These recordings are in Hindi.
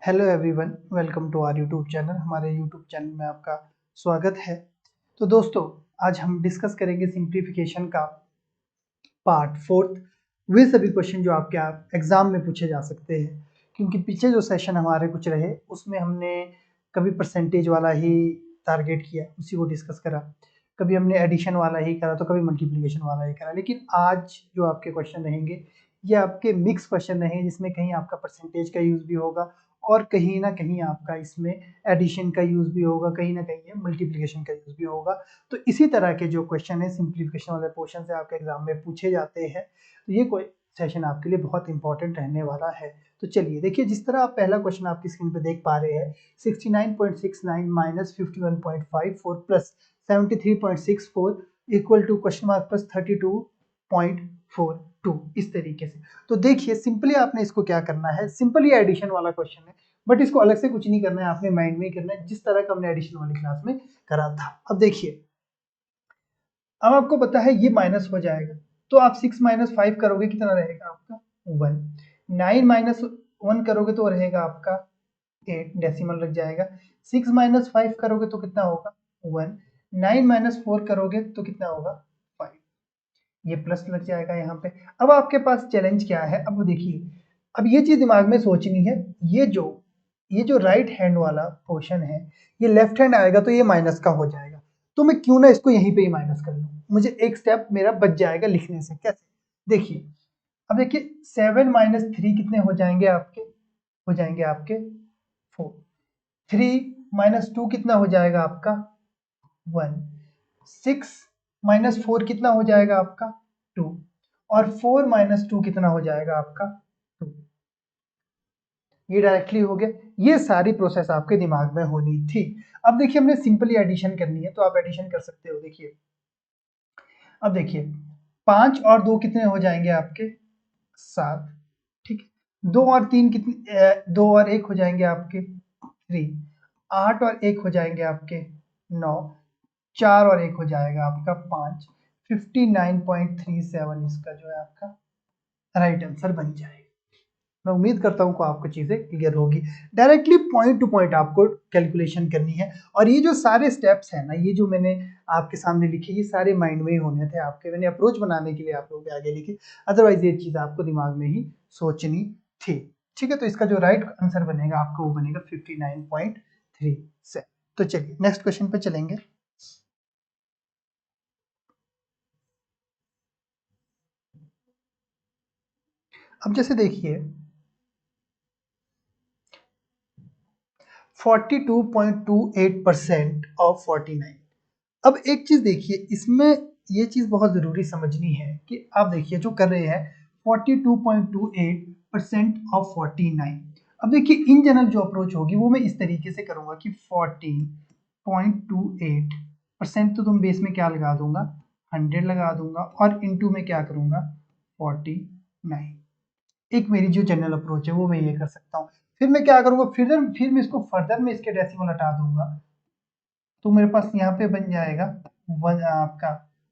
Hello everyone, welcome to our YouTube channel. हमारे यूट्यूब चैनल में आपका स्वागत है। तो दोस्तों, आज हम डिस्कस करेंगे सिंप्लीफिकेशन का पार्ट फोर्थ, वे सभी क्वेश्चन जो आपके एग्जाम में पूछे जा सकते हैं। क्योंकि पीछे जो सेशन हमारे कुछ रहे उसमें हमने कभी परसेंटेज वाला ही टारगेट किया, उसी को डिस्कस करा, कभी हमने एडिशन वाला ही करा तो कभी मल्टीप्लिकेशन वाला ही करा। लेकिन आज जो आपके क्वेश्चन रहेंगे ये आपके मिक्स क्वेश्चन रहेंगे, जिसमें कहीं आपका परसेंटेज का यूज भी होगा और कहीं ना कहीं आपका इसमें एडिशन का यूज भी होगा, कहीं ना कहीं मल्टीप्लिकेशन का यूज भी होगा। तो इसी तरह के जो क्वेश्चन है सिंप्लीफिकेशन वाले पोर्शन से आपके एग्जाम में पूछे जाते हैं, तो ये कोई सेशन आपके लिए बहुत इंपॉर्टेंट रहने वाला है। तो चलिए देखिए, जिस तरह आप पहला क्वेश्चन आपकी स्क्रीन पे देख पा रहे हैं, 69.69 minus 51.54 plus 73.64 equal to question mark plus 32.42, इस तरीके से। तो देखिए सिंपली आपने इसको क्या करना है, सिंपली एडिशन वाला क्वेश्चन है, बट इसको अलग से कुछ नहीं करना है, आपने माइंड में ही करना है जिस तरह का हमने एडिशन वाली क्लास में करा था। अब देखिए, अब आपको पता है ये माइनस हो जाएगा, तो आप 6 माइनस 5 करोगे कितना रहेगा आपका 1। 9 माइनस 1 करोगे तो रहेगा आपका 8, डेसिमल लग जाएगा। 6 माइनस 5 करोगे तो कितना होगा 1। 9 माइनस 4 करोगे तो कितना होगा 5, ये प्लस लग जाएगा यहाँ पे। अब आपके पास चैलेंज क्या है, अब देखिए, अब ये चीज दिमाग में सोचनी है, ये जो राइट हैंड वाला पोर्शन है ये लेफ्ट हैंड आएगा तो ये माइनस का हो जाएगा, तो मैं क्यों ना इसको यहीं पे ही माइनस कर लूं, मुझे एक स्टेप मेरा बच जाएगा लिखने से। कैसे, देखिए, अब देखिए 7 माइनस 3 कितने हो जाएंगे आपके, हो जाएंगे आपके 4। 3 माइनस 2 कितना हो जाएगा आपका 1। 6 माइनस 4 कितना हो जाएगा आपका 2, और 4 माइनस 2 कितना हो जाएगा आपका 2। ये डायरेक्टली हो गया, ये सारी प्रोसेस आपके दिमाग में होनी थी। अब देखिए हमने सिंपली एडिशन करनी है, तो आप एडिशन कर सकते हो। देखिए, अब देखिए 5 और 2 कितने हो जाएंगे आपके 7, ठीक है। 2 और 3 कितने, 2 और 1 हो जाएंगे आपके 3। 8 और 1 हो जाएंगे आपके 9। 4 और 1 हो जाएगा आपका 5। 59.37 इसका जो है आपका राइट आंसर बन जाएगा। मैं उम्मीद करता हूँ कि आपको चीजें क्लियर होगी। डायरेक्टली पॉइंट टू पॉइंट आपको कैलकुलेशन करनी है, और ये जो सारे स्टेप्स हैं ना, ये जो मैंने आपके सामने लिखे, ये सारे माइंड में ही होने थे आपके, मैंने अप्रोच बनाने के लिए आप लोगों के आगे लिखे, अदरवाइज ये चीज आपको दिमाग में ही सोचनी थी। ठीक है, तो इसका जो राइट आंसर बनेगा आपका वो बनेगा 59.37। तो चलिए नेक्स्ट क्वेश्चन पे चलेंगे। अब जैसे देखिए 42.28% ऑफ 49। अब एक चीज देखिए, इसमें ये चीज बहुत जरूरी समझनी है कि आप देखिए जो कर रहे हैं 42.28% ऑफ 49। अब देखिए इन जनरल जो अप्रोच होगी वो मैं इस तरीके से करूंगा कि 40.28% तो तुम बेस में क्या लगा दूंगा 100 लगा दूंगा, और इनटू में क्या करूंगा 49। एक मेरी जो जनरल अप्रोच है वो मैं ये कर सकता हूँ। फिर मैं क्या करूंगा, फिर मैं इसको फर्दर में इसके डेसिमल हटा दूंगा, तो मेरे पास यहाँ पे बन जाएगा आपका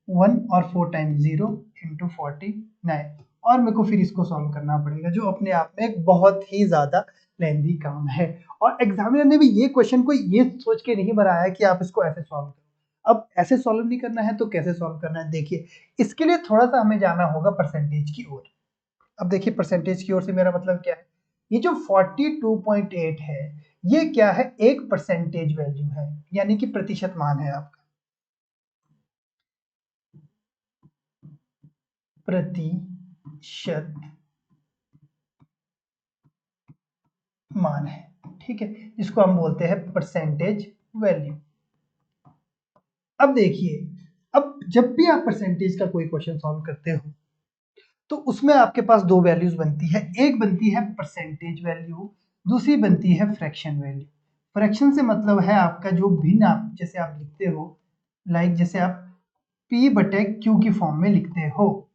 1 और 4 टाइम्स 0 इंटू 49, और मेरे को फिर इसको सॉल्व करना पड़ेगा, जो अपने आप में एक बहुत ही ज्यादा लेंदी काम है। और एग्जामिनर ने भी ये क्वेश्चन को ये सोच के नहीं बनाया कि आप इसको ऐसे सॉल्व करो। अब ऐसे सॉल्व नहीं करना है तो कैसे सॉल्व करना है, देखिए इसके लिए थोड़ा सा हमें जाना होगा परसेंटेज की ओर। अब देखिए परसेंटेज की ओर से मेरा मतलब क्या है, ये जो 42.8 है ये क्या है, एक परसेंटेज वैल्यू है, यानी कि प्रतिशत मान है आपका, प्रतिशत मान है, ठीक है, जिसको हम बोलते हैं परसेंटेज वैल्यू। अब देखिए, अब जब भी आप परसेंटेज का कोई क्वेश्चन सॉल्व करते हो तो उसमें आपके पास दो वैल्यूज बनती है, एक बनती है परसेंटेज वैल्यू, दूसरी बनती है फ्रैक्शन वैल्यू। फ्रैक्शन से मतलब है आपका जो भिन्न, आप जैसे आप लिखते हो, लाइक जैसे आप p बटे q की फॉर्म में लिखते हो,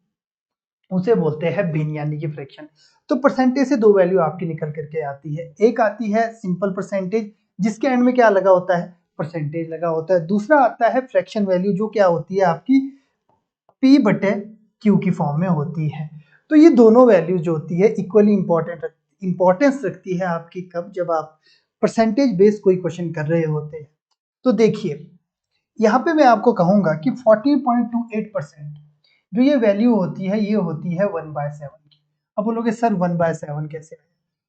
उसे बोलते हैं भिन्न यानी कि फ्रैक्शन। तो परसेंटेज से दो वैल्यू आपकी निकल करके आती है, एक आती है सिंपल परसेंटेज जिसके एंड में क्या लगा होता है परसेंटेज लगा होता है, दूसरा आता है फ्रैक्शन वैल्यू जो क्या होती है आपकी p बटे q की फॉर्म में होती है। तो ये दोनों वैल्यूज जो होती है इक्वली इंपॉर्टेंस रखती है आपकी कब, जब आप परसेंटेज बेस्ड कोई क्वेश्चन कर रहे होते हैं। तो देखिए यहाँ पे मैं आपको कहूंगा कि 14.28% जो ये वैल्यू होती है, ये होती है 1/7 की। अब बोलोगे सर 1/7 कैसे आए?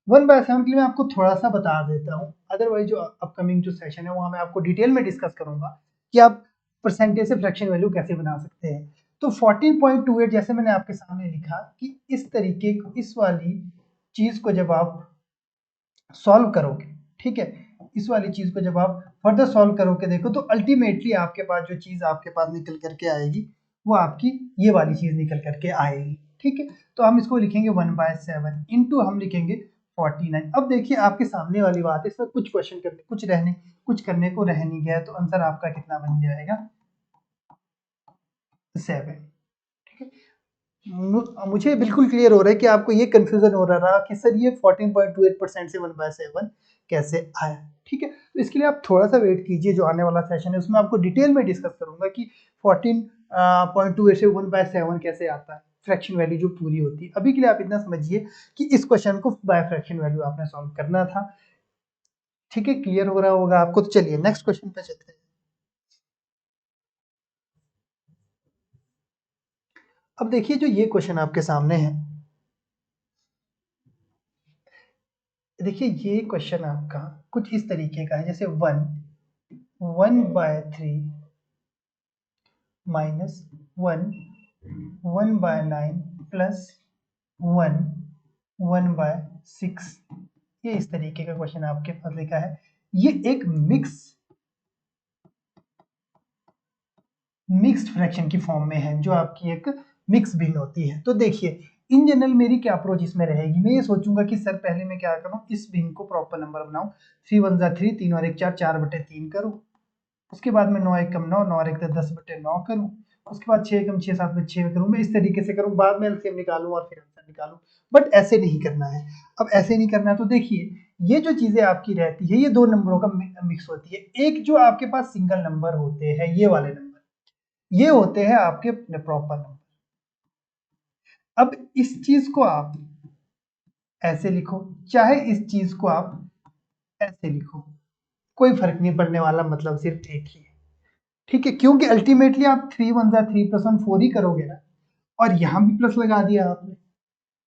1/7 के लिए मैं आपको थोड़ा सा बता देता हूँ, अदरवाइज जो अपकमिंग जो सेशन है वहां मैं आपको डिटेल में डिस्कस करूंगा कि आप परसेंटेज से फ्रैक्शन वैल्यू कैसे बना सकते हैं। तो 14.28 जैसे मैंने आपके सामने लिखा कि इस तरीके को, इस वाली चीज को जब आप सॉल्व करोगे, ठीक है, इस वाली चीज को जब आप फर्दर सॉल्व करोगे देखो, तो अल्टीमेटली आपके पास जो चीज आपके पास निकल करके आएगी वो आपकी ये वाली चीज निकल करके आएगी, ठीक है। तो हम इसको लिखेंगे 1/7 इंटू हम लिखेंगे 49। अब देखिए आपके सामने वाली बात है, इसमें कुछ क्वेश्चन करने कुछ करने को रह नहीं गया, तो आंसर आपका कितना बन जाएगा 7, ठीक है। मुझे बिल्कुल क्लियर हो रहा है कि आपको ये कंफ्यूजन हो रहा था कि सर ये 14.28% से 1/7 कैसे आया, ठीक है। तो इसके लिए आप थोड़ा सा वेट कीजिए, जो आने वाला सेशन है उसमें आपको डिटेल में डिस्कस करूंगा कि 14.28 से 1/7 कैसे आता है, फ्रैक्शन वैल्यू जो पूरी होती है। अभी के लिए आप इतना समझिए कि इस क्वेश्चन को बाय फ्रैक्शन वैल्यू आपने सॉल्व करना था, ठीक है। क्लियर हो रहा होगा आपको। तो चलिए नेक्स्ट क्वेश्चन पे चलते हैं। अब देखिए जो ये क्वेश्चन आपके सामने है, देखिए ये क्वेश्चन आपका कुछ इस तरीके का है, जैसे 1/3 माइनस 1/9 प्लस 1/6, ये इस तरीके का क्वेश्चन आपके पास लिखा है। ये एक मिक्स्ड फ्रैक्शन की फॉर्म में है, जो आपकी एक मिक्स भिन्न होती है। तो देखिए इन जनरल मेरी क्या अप्रोच इसमें रहेगी, मैं ये सोचूंगा कि सर पहले मैं क्या करूं, इस भिन्न को प्रॉपर नंबर बनाऊं। 3 1 3, 3 और 1 4, 4/3 करूं। उसके बाद मैं 9 1 9, 9 और 1 10/9 करूं। उसके बाद 6 1 6 7/6 करूं। मैं इस तरीके से करूं, बाद में एलसीएम निकालूं और फिर आंसर निकालूं। बट ऐसे नहीं करना है। अब ऐसे नहीं करना है, तो देखिए ये जो चीजें आपकी रहती है, ये दो नंबरों का मिक्स होती है। एक जो आपके पास सिंगल नंबर होते हैं, ये वाले नंबर, ये होते हैं आपके प्रॉपर नंबर। अब इस चीज को आप ऐसे लिखो, चाहे इस चीज को आप ऐसे लिखो, कोई फर्क नहीं पड़ने वाला, मतलब सिर्फ एक ही है, ठीक है। क्योंकि अल्टीमेटली आप 3 1 3 + 1 4 ही करोगे ना, और यहां भी प्लस लगा दिया आपने,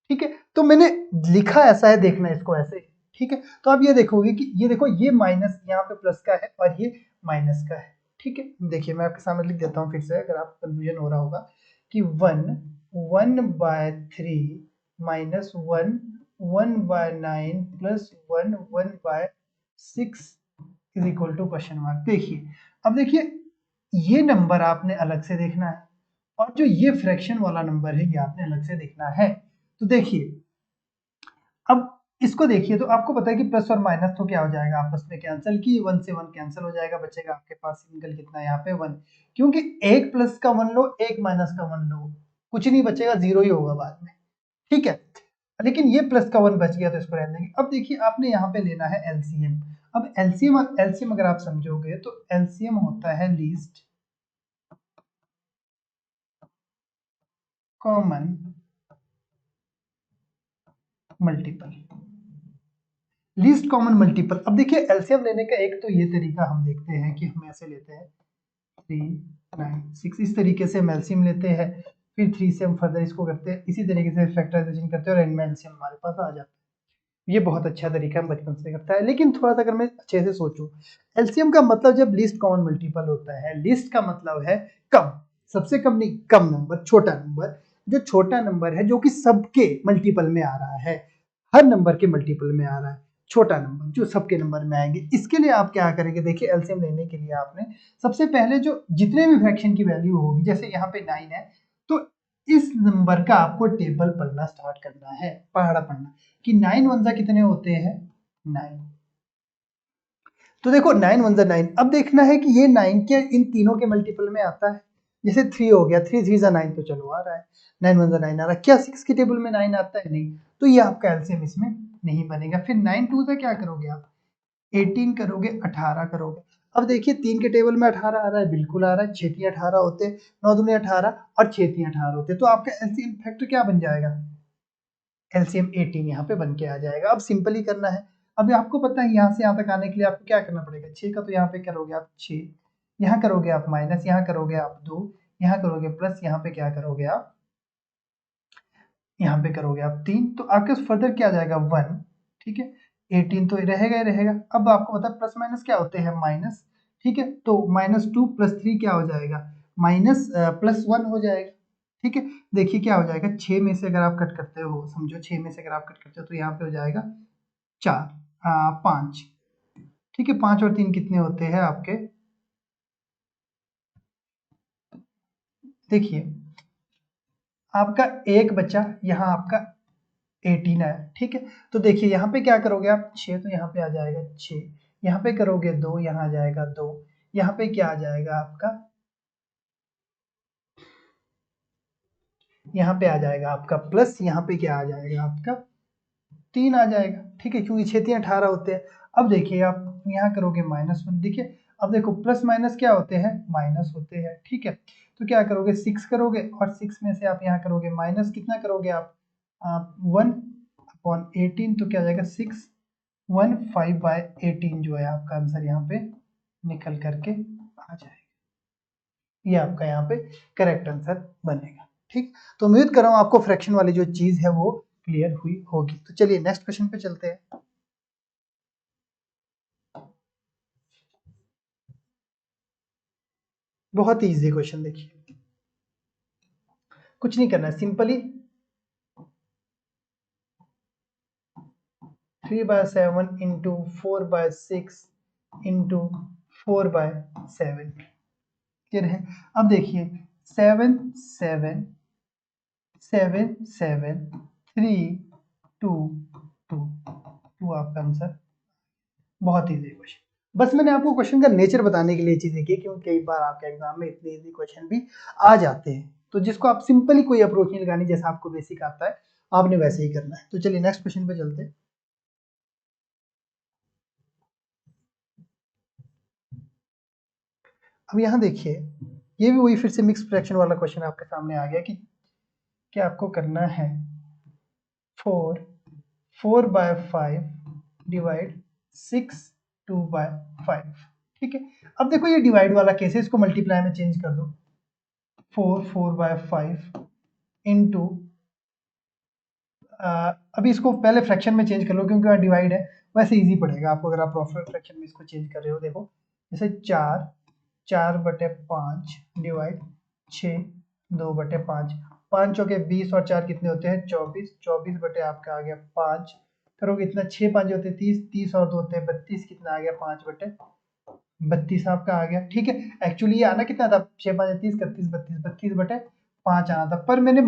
ठीक है। तो मैंने लिखा ऐसा है, देखना इसको ऐसे, ठीक है। तो आप ये देखोगे कि ये देखो, ये माइनस यहाँ पे प्लस का है और ये माइनस का है, ठीक है। देखिए मैं आपके सामने लिख देता हूँ फिर से, अगर आप कंफ्यूजन हो रहा होगा कि 1/3 minus 1/9 plus 1/6 is equal to question mark. देखिए अब देखिए ये नंबर आपने अलग से देखना है, और जो ये फ्रैक्शन वाला नंबर है ये आपने अलग से देखना है। तो देखिए अब इसको देखिए, तो आपको पता है कि प्लस और माइनस तो क्या हो जाएगा, आपस में कैंसिल, की 1 से 1 कैंसिल हो जाएगा, बचेगा आपके पास सिंगल कितना यहाँ पे 1। क्योंकि एक प्लस का 1 लो, एक माइनस का 1 लो, कुछ नहीं बचेगा, जीरो ही होगा बाद में, ठीक है। लेकिन ये प्लस का 1 बच गया तो इसको रहने देंगे। अब देखिए आपने यहाँ पे लेना है एलसीएम। अब एलसीएम अगर आप समझोगे तो एलसीएम होता है least common multiple. Least common multiple. अब देखिए एलसीएम लेने का एक तो ये तरीका हम देखते हैं कि हम ऐसे लेते हैं 3 9 6, इस तरीके से हम एलसीएम लेते हैं, फिर 3 से हम फर्दर इसको करते हैं, इसी तरीके से फैक्टराइजेशन करते हैं और एंड में एलसीएम हमारे पास आ जाता है। ये बहुत अच्छा तरीका हम बचपन से करता है। लेकिन थोड़ा सा अगर मैं अच्छे से सोचूं, एलसीएम का मतलब जब लीस्ट कॉमन मल्टीपल होता है, लीस्ट का मतलब है कम, सबसे कम नहीं, कम नंबर, छोटा नंबर, जो छोटा नंबर है जो कि सबके मल्टीपल में आ रहा है, हर नंबर के मल्टीपल में आ रहा है, छोटा नंबर जो सबके नंबर में आएंगे। इसके लिए आप क्या करेंगे, देखिए एलसीएम लेने के लिए आपने सबसे पहले जो जितने भी फ्रैक्शन की वैल्यू होगी, जैसे यहाँ पे 9 है, तो इस नंबर का आपको टेबल पढ़ना स्टार्ट करना है, पढ़ना कि 9 1 कितने होते हैं 9। तो देखो 9 1 9, अब देखना है कि ये 9 के इन तीनों के मल्टीपल में आता है। जैसे 3 हो गया, 3 3 9 तो चलो आ रहा है, 9 1 9 आ रहा है। क्या 6 के टेबल में 9 आता है? नहीं, तो ये आपका एलसीएम इसमें नहीं बनेगा। फिर 9 2 से क्या करोगे आप, 18 करोगे, 18 करोगे। अब देखिए 3 के टेबल में 18 आ रहा है, बिल्कुल आ रहा है, 6 3 18 होते, 9 दूनी 18 और 6 3 18 होते, तो आपका एलसीएम फैक्टर क्या बन जाएगा एलसीएम 18 यहाँ पे बन के आ जाएगा। अब सिंपली करना है। अब आपको पता है यहाँ से यहाँ तक आने के लिए आपको क्या करना पड़ेगा, 6 का तो यहाँ पे करोगे आप 6, यहाँ करोगे आप माइनस, यहाँ करोगे आप 2, यहाँ करोगे प्लस, यहाँ पे क्या करोगे आप, यहाँ पे करोगे आप 3, तो आपके फर्दर क्या आ जाएगा 1, ठीक है। 18 तो रहेगा ही रहेगा। अब आपको पता है प्लस माइनस क्या होते हैं, माइनस, ठीक है। तो -2 + 3 क्या हो जाएगा, माइनस +1 हो जाएगा, ठीक है। देखिए क्या हो जाएगा, 6 में से अगर आप कट करते हो, समझो 6 में से अगर आप कट करते हो तो यहाँ पे हो जाएगा 4, 5, ठीक है। 5 और 3 कितने होते हैं आपके, देखिए आपका एक बचा, यहाँ आपका 18 है, ठीक है। तो देखिए यहाँ पे क्या करोगे आप, 6 तो यहाँ पे आ जाएगा 6, यहाँ पे करोगे 2, यहाँ आ जाएगा 2, यहाँ पे क्या आ जाएगा आपका, यहाँ पे आ जाएगा आपका प्लस, यहाँ पे क्या आ जाएगा आपका 3 आ जाएगा, ठीक है, क्योंकि 6 3 18 होते हैं। अब देखिए आप यहाँ करोगे -1, देखिए अब देखो प्लस माइनस क्या होते हैं, माइनस होते हैं, ठीक है। तो क्या करोगे 6 करोगे, और 6 में से आप यहाँ करोगे माइनस कितना करोगे आप 1/18, तो क्या आ जाएगा 615/18 जो है आपका आंसर यहाँ पे निकल करके आ जाएगा। ये आपका यहाँ पे करेक्ट आंसर बनेगा, ठीक। तो उम्मीद कर रहा हूँ आपको फ्रैक्शन वाली जो चीज है वो क्लियर हुई होगी। तो चलिए नेक्स्ट क्वेश्चन पे चलते हैं। बहुत इजी क्वेश्चन, देखिए कुछ नहीं करना है, सिंपली 3/7 इंटू 4/6 इंटू 4/7 क्लियर है। अब देखिए 7 7 7 7 3 2 2 2 आपका आंसर। बहुत इजी क्वेश्चन, बस मैंने आपको क्वेश्चन का नेचर बताने के लिए चीजें की, क्योंकि कई बार आपके एग्जाम में इतने इजी क्वेश्चन भी आ जाते हैं, तो जिसको आप सिंपली कोई अप्रोच नहीं लगानी, जैसा आपको बेसिक आता है आपने वैसे ही करना है। तो चलिए नेक्स्ट क्वेश्चन पे चलते हैं। अब यहाँ देखिए ये भी वही फिर से मिक्स फ्रैक्शन वाला क्वेश्चन आपके सामने आ गया कि क्या आपको करना है 4/5 डिवाइड 6 2/5, ठीक है। अब देखो ये डिवाइड वाला केस है, इसको मल्टीप्लाई में चेंज कर दो, 4/5 इंटू, अभी इसको पहले फ्रैक्शन में चेंज कर लो क्योंकि वहाँ डिवाइड है, वैसे इजी पड़ेगा आपको अगर आप प्रॉफिट फ्रैक्शन में इसको चेंज कर रहे हो। देखो जैसे 4/5 डिवाइड 6 2/5, 5 चौके 20 और 4 कितने होते हैं 24, 24 बटे आपका आ गया 5, करोगे इतना 6 5 होते 30, 30 और 2 होते हैं 32, कितना आ गया 5/32 आपका आ गया, ठीक है। एक्चुअली ये आना कितना था 6 5 30 31 32, 32/5 आना था, पर मैंने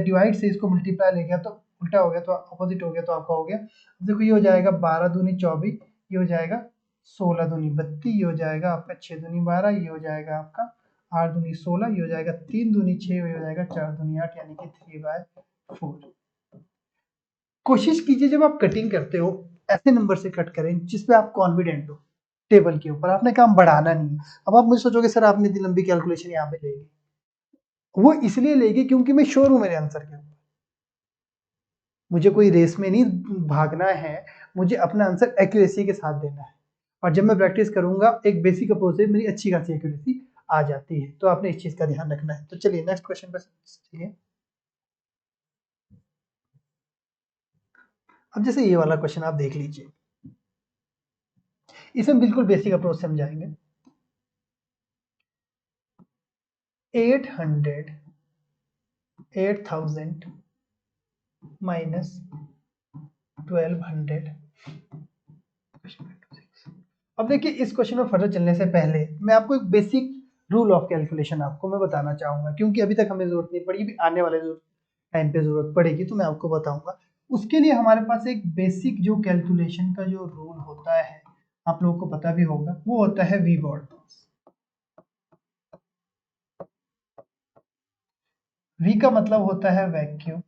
डिवाइड से इसको मल्टीप्लाई ले गया तो उल्टा हो गया, तो अपोजिट हो गया, तो आपका हो गया। देखो ये हो जाएगा 12 दूनी 24, ये हो जाएगा 16 दूनी 32, ये हो जाएगा आपका 6 दूनी 12, ये हो जाएगा आपका 8 दूनी 16, ये हो जाएगा 3 दूनी 6, ये हो जाएगा 4 दूनी 8, यानी कि 3/4। कोशिश कीजिए जब आप कटिंग करते हो ऐसे नंबर से कट करें जिसपे आप कॉन्फिडेंट हो, टेबल के ऊपर आपने काम बढ़ाना नहीं है। अब आप मुझे सोचोगे सर आपने इतनी लंबी कैलकुलेशन यहाँ पे लेगी, वो इसलिए लेगी क्योंकि मैं श्योर हूँ मेरे आंसर के ऊपर, मुझे कोई रेस में नहीं भागना है, मुझे अपना आंसर एक्यूरेसी के साथ देना है, और जब मैं प्रैक्टिस करूंगा एक बेसिक अप्रोच से मेरी अच्छी खासी एक्यूरेसी आ जाती है, तो आपने इस चीज का ध्यान रखना है। तो चलिए नेक्स्ट क्वेश्चन पर चलिए। अब जैसे ये वाला क्वेश्चन आप देख लीजिए, इसमें बिल्कुल बेसिक अप्रोच से समझाएंगे। 8,000 माइनस 1200। अब देखिए इस क्वेश्चन में फर्दर चलने से पहले मैं आपको एक बेसिक रूल ऑफ कैलकुलेशन आपको मैं बताना चाहूंगा, क्योंकि अभी तक हमें जरूरत नहीं पड़ी, भी आने वाले टाइम पे जरूरत पड़ेगी, तो मैं आपको बताऊंगा। उसके लिए हमारे पास एक बेसिक जो कैलकुलेशन का जो रूल होता है आप लोगों को पता भी होगा, वो होता है वी बॉड। वी का मतलब होता है वैक्यूम,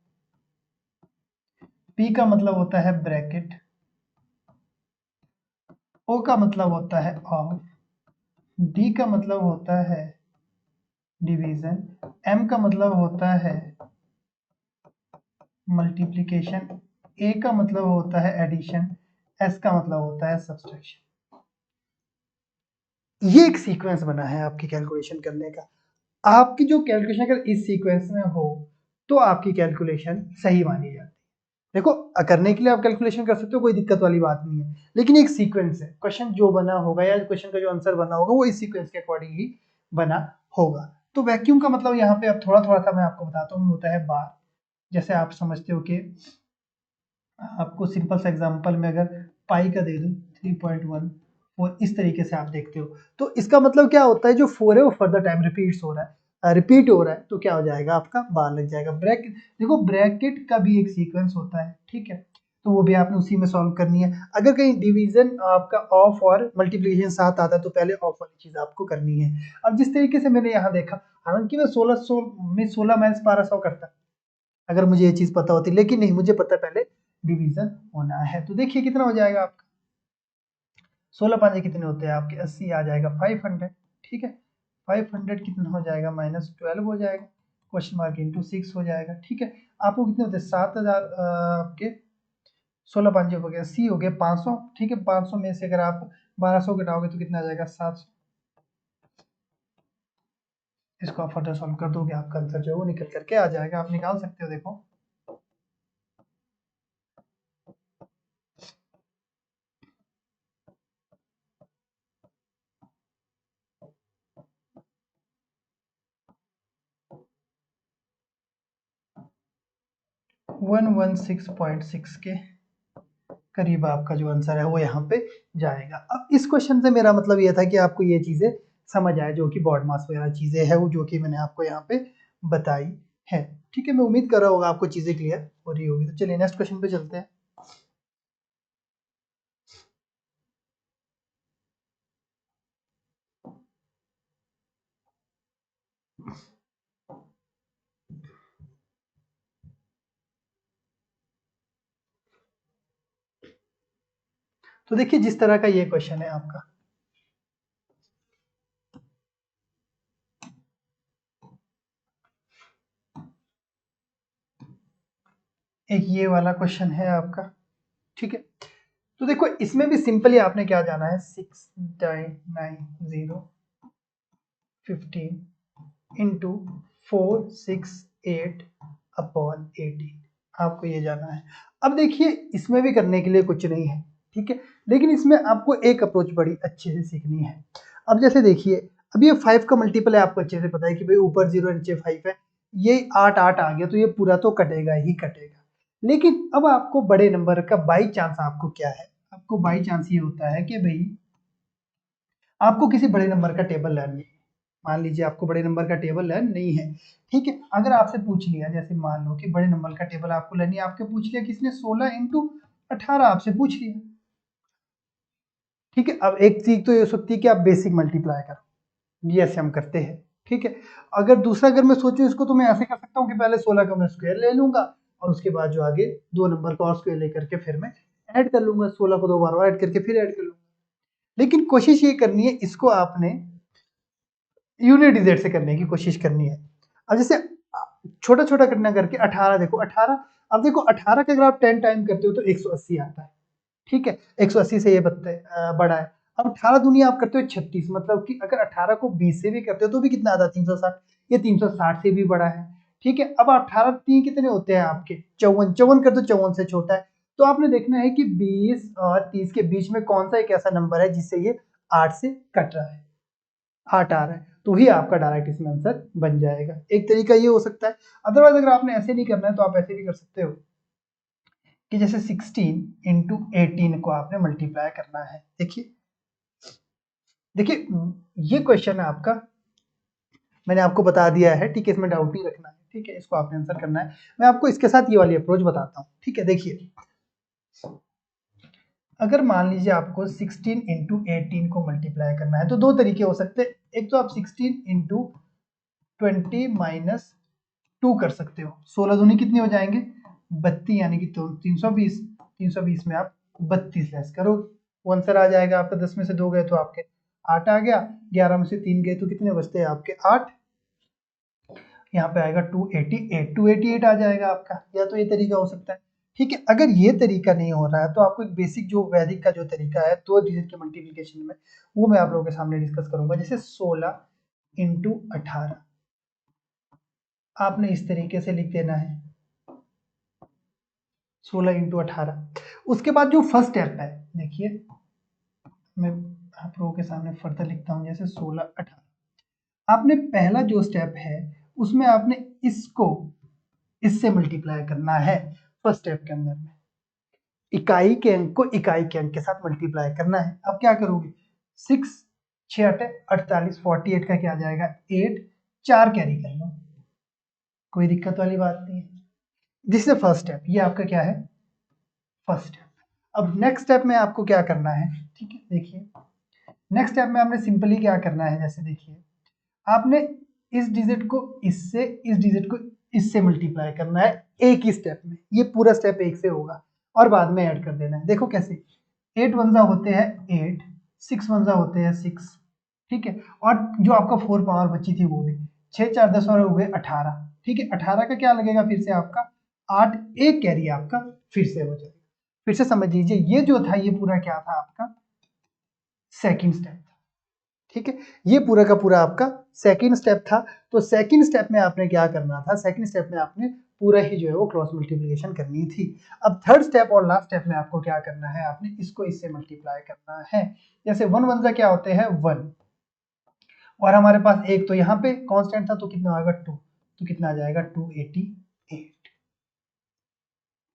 पी का मतलब होता है ब्रैकेट, ओ का मतलब होता है ऑफ, डी का मतलब होता है डिवीजन, एम का मतलब होता है मल्टीप्लीकेशन, ए का मतलब होता है एडिशन, एस का मतलब होता है सब्सट्रैक्शन। ये एक सीक्वेंस बना है आपकी कैलकुलेशन करने का। आपकी जो कैलकुलेशन अगर इस सीक्वेंस में हो तो आपकी कैलकुलेशन सही मानी जाती है। देखो, करने के लिए आप कैलकुलेशन कर सकते हो, कोई दिक्कत वाली बात नहीं है, लेकिन एक सीक्वेंस है, क्वेश्चन जो बना होगा या क्वेश्चन का जो आंसर बना होगा वो इस सीक्वेंस के अकॉर्डिंग ही बना होगा। तो वैक्यूम का मतलब यहाँ पे अब थोड़ा थोड़ा सा मैं आपको बताता हूँ, होता है बार। जैसे आप समझते हो कि आपको सिंपल सा एग्जांपल में अगर पाई का दे दूं 3.1 और इस तरीके से आप देखते हो, तो इसका मतलब क्या होता है, जो 4 है वो फर्दर टाइम रिपीट हो रहा है, रिपीट हो रहा है, तो क्या हो जाएगा, आपका बार लग जाएगा। ब्रैकेट, देखो ब्रैकेट का भी एक सीक्वेंस होता है, ठीक है, तो वो भी आपने उसी में सॉल्व करनी है। अगर कहीं डिवीजन आपका ऑफ और मल्टीप्लिकेशन साथ आता है तो पहले ऑफ वाली चीज आपको करनी है। अब जिस तरीके से मैंने यहाँ देखा, हालांकि मैं 16 माइनस 1200 करता अगर मुझे ये चीज पता होती, लेकिन नहीं, मुझे पता पहले डिवीजन होना है। तो देखिए कितना हो जाएगा आपका, 16 पांचे कितने होते हैं आपके, 80 आ जाएगा 500, ठीक है, 500 कितना हो जाएगा, -12 हो जाएगा, क्वेश्चन मार्क इंटू 6 हो जाएगा, ठीक है। आपको कितने होते हैं, 7000 आपके 16 पांचे हो गया, सी हो गया 500, ठीक है, 500 में से अगर आप 1200 घटाओगे तो कितना आ जाएगा, 700। इसको आप फर्दर सॉल्व कर दोगे, आपका आंसर जो है वो निकल करके आ जाएगा, आप निकाल सकते हो, देखो। 116.6 के करीब आपका जो आंसर है वो यहाँ पे जाएगा। अब इस क्वेश्चन से मेरा मतलब ये था कि आपको ये चीजें समझ आए, जो कि बॉड मास वगैरह चीजें है वो जो कि मैंने आपको यहाँ पे बताई है, ठीक है। मैं उम्मीद कर रहा होगा आपको चीजें क्लियर हो रही होगी। तो चलिए नेक्स्ट क्वेश्चन पे चलते हैं। तो देखिए जिस तरह का ये क्वेश्चन है आपका, एक ये वाला क्वेश्चन है आपका, ठीक है। तो देखो इसमें भी सिंपली आपने क्या जाना है, 6, 9, 0, 15 इंटू 468/18, आपको ये जाना है। अब देखिए इसमें भी करने के लिए कुछ नहीं है, ठीक है, लेकिन इसमें आपको एक अप्रोच बड़ी अच्छे से सीखनी है। अब जैसे देखिए, अब ये 5 का मल्टीपल है, आपको अच्छे से पता है कि भाई ऊपर 0 नीचे 5 है, ये 8 8 आ गया तो ये पूरा तो कटेगा ही कटेगा। लेकिन अब आपको बड़े नंबर का बाई चांस, आपको क्या है, आपको बाई चांस ये होता है कि भाई आपको किसी बड़े नंबर का टेबल लर्न नहीं है। मान लीजिए आपको बड़े नंबर का टेबल लर्न नहीं है, ठीक है। अगर आपसे पूछ लिया, जैसे मान लो कि बड़े नंबर का टेबल आपको लर्न है, आपके पूछ लिया किसने, 16 × 18 आपसे पूछ लिया, ठीक है। अब एक चीज तो ये हो सकती है कि आप बेसिक मल्टीप्लाई करो, ये ऐसे हम करते हैं, ठीक है। अगर दूसरा अगर मैं सोचूं इसको, तो मैं ऐसे कर सकता हूँ कि पहले 16 का मैं स्क्वायर ले लूंगा और उसके बाद जो आगे दो नंबर का और स्क्वायर लेकर के फिर मैं ऐड कर लूंगा, 16 को दो बार और ऐड करके फिर ऐड कर लूंगा। लेकिन कोशिश ये करनी है, इसको आपने यूनिट डिजिट से करने की कोशिश करनी है। अब जैसे छोटा छोटा करना करके 18, देखो 18, अब देखो 18 का अगर आप 10 टाइम करते हो तो 180 आता है, ठीक है, 180 से ये बड़ा है। अब 18 दूनी आप करते हो 36, मतलब कि अगर 18 को 20 से भी करते हो तो भी कितना आता है, 360, ये 360 से भी बड़ा है, ठीक है। अब 18 तीन कितने होते हैं आपके, 54, 54 कर दो, 54 से छोटा है। तो आपने देखना है कि 20 और 30 के बीच में कौन सा एक ऐसा नंबर है जिससे ये 8 से कट रहा है, 8 आ रहा है, तो ही आपका डायरेक्ट इसमें आंसर बन जाएगा। एक तरीका ये हो सकता है। अदरवाइज अगर आपने ऐसे नहीं करना है तो आप ऐसे भी कर सकते हो कि जैसे 16 × 18 को आपने मल्टीप्लाई करना है। देखिए देखिए ये क्वेश्चन है आपका, मैंने आपको बता दिया है, ठीक है, इसमें डाउट नहीं रखना है, ठीक है, इसको आपने आंसर करना है। मैं आपको इसके साथ ये वाली अप्रोच बताता हूँ, ठीक है। देखिए अगर मान लीजिए आपको 16 × 18 को मल्टीप्लाई करना है तो दो तरीके हो सकते हैं। एक तो आप 16 × 20 - 2 कर सकते हो, 16 दूनी कितने हो जाएंगे, 32, यानी कि तो 320, 320 में आप 32 लेस करो, वो आंसर आ जाएगा आपका। 10 में से 2 गए तो आपके 8 आ गया, 11 में से 3 गए तो कितने बचते हैं आपके 8। यहाँ पे आएगा 288, 288 आ जाएगा आपका, या तो ये तरीका हो सकता है। ठीक है, अगर ये तरीका नहीं हो रहा है तो आपको एक बेसिक जो वैदिक का जो तरीका है 2 डिजिट के मल्टीप्लिकेशन में, वो मैं आप लोगों के सामने डिस्कस करूंगा। जैसे 16 इंटू 18 आपने इस तरीके से लिख देना है, 16 इंटू 18। उसके बाद जो फर्स्ट स्टेप है, देखिए मैं आप लोगों के सामने फर्दर लिखता हूं, जैसे 16 18 आपने पहला जो स्टेप है उसमें आपने इसको इससे मल्टीप्लाई करना है। फर्स्ट स्टेप के अंदर में इकाई के अंक को इकाई के अंक के साथ मल्टीप्लाई करना है। अब क्या करोगे, 6 6 8 48, 48 का क्या आ जाएगा 8, 4 कैरी कर लो, कोई दिक्कत वाली बात नहीं है। दिस इज फर्स्ट स्टेप, ये आपका क्या है फर्स्ट स्टेप। अब नेक्स्ट स्टेप में आपको क्या करना है, ठीक है देखिए नेक्स्ट स्टेप में आपने सिंपली क्या करना है, जैसे देखिए आपने इस डिजिट को इससे, इस डिजिट को इससे मल्टीप्लाई करना है एक ही स्टेप में। ये पूरा स्टेप एक से होगा और बाद में ऐड कर देना है। देखो कैसे, 8 वंजा होते हैं 8, 6 वंजा होते हैं 6, ठीक है, और जो आपका 4 पावर बची थी वो भी 6 4 10 और हो गए 18, ठीक है। 18 का क्या लगेगा फिर से आपका 8, एक कैरी आपका फिर से हो जाएगा। फिर से समझ लीजिए, ये जो था ये पूरा क्या था आपका सेकंड स्टेप था, ठीक है, ये पूरा का पूरा आपका सेकंड स्टेप था। तो सेकंड स्टेप में आपने क्या करना था, सेकंड स्टेप में आपने पूरा ही जो है वो क्रॉस मल्टीप्लिकेशन करनी थी। अब थर्ड स्टेप और लास्ट स्टेप में आपको क्या करना है, आपने इसको इससे मल्टीप्लाई करना है। जैसे 1 1 क्या होते हैं 1, और हमारे पास एक तो यहाँ पे कांस्टेंट था तो कितना आएगा 2, तो कितना आ जाएगा 288।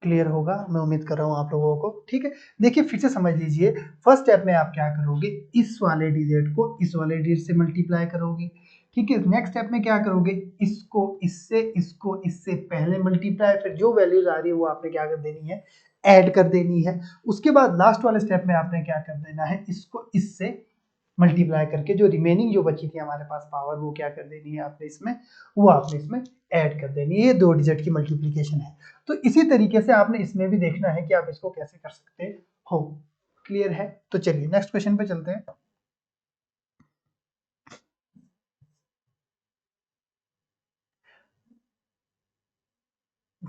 क्लियर होगा, मैं उम्मीद कर रहा हूँ आप लोगों को, ठीक है। देखिए फिर से समझ लीजिए, फर्स्ट स्टेप में आप क्या करोगे, इस वाले डिजिट को इस वाले डिजिट से मल्टीप्लाई करोगे, ठीक है। नेक्स्ट स्टेप में क्या करोगे, इसको इससे पहले मल्टीप्लाई, फिर जो वैल्यूज आ रही है वो आपने क्या कर देनी है, ऐड कर देनी है। उसके बाद लास्ट वाले स्टेप में आपने क्या कर देना है, इसको इससे मल्टीप्लाई करके जो रिमेनिंग जो बची थी हमारे पास पावर, वो क्या कर देनी है आपने इसमें, वो आपने इसमें ऐड कर देनी है। ये 2 डिजिट की मल्टीप्लिकेशन है। तो इसी तरीके से आपने इसमें भी देखना है कि आप इसको कैसे कर सकते हो। क्लियर है, तो चलिए नेक्स्ट क्वेश्चन पे चलते हैं।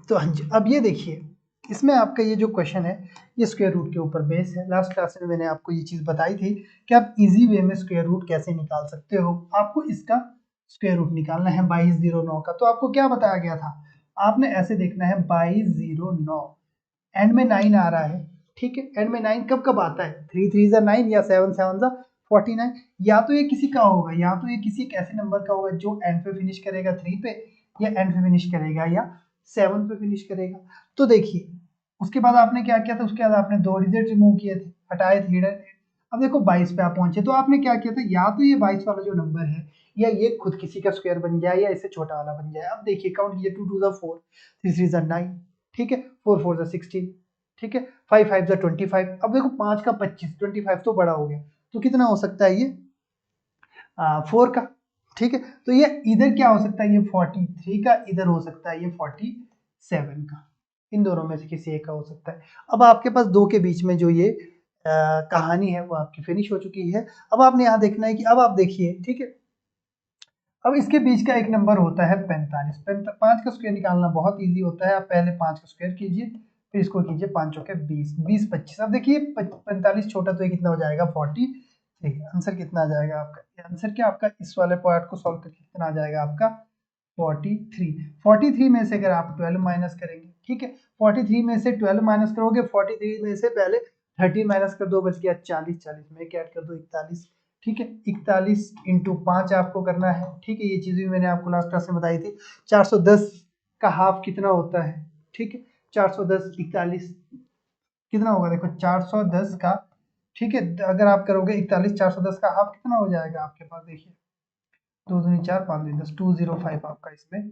तो हाँ जी, अब ये देखिए इसमें आपका ये जो क्वेश्चन है ये स्क्वायर रूट के ऊपर बेस है। लास्ट क्लास में मैंने आपको ये चीज बताई थी कि आप इजी वे में स्क्वायर रूट कैसे निकाल सकते हो। आपको इसका स्क्वायर रूट निकालना है 2209 का। तो आपको क्या बताया गया था, आपने ऐसे देखना है 2209, एंड में 9 आ रहा है, ठीक है। एंड में 9 कब कब आता है, 3 3 जा 9 या 7 7 जा 49। या तो ये किसी का होगा, या तो ये किसी एक ऐसे नंबर का होगा जो एंड पे फिनिश करेगा 3 पे, या एंड पे फिनिश करेगा या 7 पे फिनिश करेगा। तो देखिए उसके बाद आपने क्या किया था, उसके बाद आपने 2 डिजिट रिमूव किए थे, हटाए थे हिडन। अब देखो 22 पे आप पहुंचे, तो आपने क्या किया था, या तो ये 22 वाला जो नंबर है या ये खुद किसी का स्क्वायर बन जाए या इससे छोटा वाला बन जाए। अब देखिए काउंट कीजिए, 2 2 जा 4, 3 3 जा 9, ठीक है, 4 4 जा 16, ठीक है, 5 5 जा 25। अब देखो 5 का 25, 25 तो बड़ा हो गया, तो कितना हो सकता है ये 4 का, ठीक है। तो ये इधर क्या हो सकता है, ये 43 का, इधर हो सकता है ये 47 का, इन दोनों में से किसी एक का हो सकता है। अब आपके पास दो के बीच में जो ये कहानी है वो आपकी फिनिश हो चुकी है। अब आपने यहाँ देखना है कि अब आप देखिए, ठीक है, अब इसके बीच का एक नंबर होता है 45। 5 का स्क्वायर निकालना बहुत इजी होता है। आप पहले 5 का स्क्वायर कीजिए, फिर इसको कीजिए 5 चौके 20, 20 25। अब देखिए 45 छोटा तो ये कितना हो जाएगा 43। आंसर कितना आ जाएगा आपका, आंसर क्या आपका इस वाले पार्ट को सॉल्व करके कितना आ जाएगा आपका 43। 43 में से अगर आप 12 माइनस करेंगे, ठीक है, 43 में से 12 माइनस करोगे, 43 में से पहले 13 माइनस कर दो, बच गया 40, 40 में क्या ऐड कर दो 41, ठीक है। 41 इंटू 5 आपको करना है, ठीक है, ये चीज भी मैंने आपको लास्ट क्लास में बताई थी। 410 का हाफ कितना होता है, ठीक है, 410 41 कितना होगा, देखो 410 का, ठीक है, अगर आप करोगे 41, 410 का हाफ कितना हो जाएगा आपके पास, देखिए 2 दूनी 4 5 दूनी 10, 205 आपका इसमें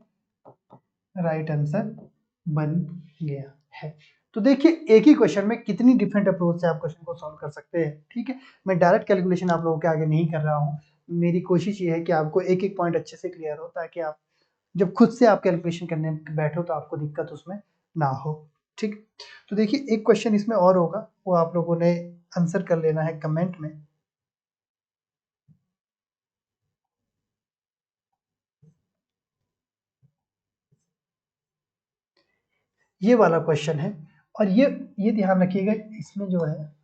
राइट आंसर बन गया है। तो देखिए एक ही क्वेश्चन में कितनी डिफरेंट अप्रोच से आप क्वेश्चन को सॉल्व कर सकते हैं, ठीक है। मैं डायरेक्ट कैलकुलेशन आप लोगों के आगे नहीं कर रहा हूँ। मेरी कोशिश ये है कि आपको एक एक पॉइंट अच्छे से क्लियर हो, ताकि आप जब खुद से आप कैलकुलेशन करने बैठो तो आपको दिक्कत उसमें ना हो, ठीक। तो देखिए एक क्वेश्चन इसमें और होगा, वो आप लोगों ने आंसर कर लेना है कमेंट में। ये वाला क्वेश्चन है। और ये ध्यान रखिएगा, इसमें जो है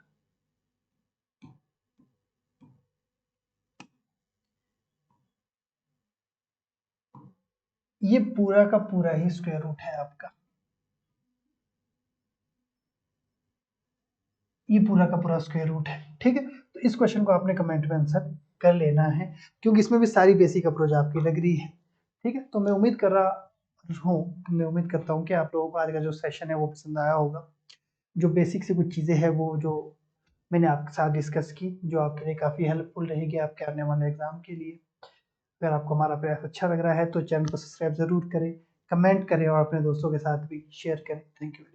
ये पूरा का पूरा ही स्क्वायर रूट है आपका, ये पूरा का पूरा स्क्वायर रूट है। ठीक है, तो इस क्वेश्चन को आपने कमेंट में आंसर कर लेना है, क्योंकि इसमें भी सारी बेसिक अप्रोच आपकी लग रही है। ठीक है, तो मैं उम्मीद करता हूँ कि आप लोगों को आज का जो सेशन है वो पसंद आया होगा। जो बेसिक से कुछ चीज़ें हैं वो जो मैंने आपके साथ डिस्कस की, जो आपके लिए काफ़ी हेल्पफुल रहेगी आपके आने वाले एग्जाम के लिए। अगर आपको हमारा प्रयास अच्छा लग रहा है तो चैनल को सब्सक्राइब जरूर करें, कमेंट करें और अपने दोस्तों के साथ भी शेयर करें। Thank you.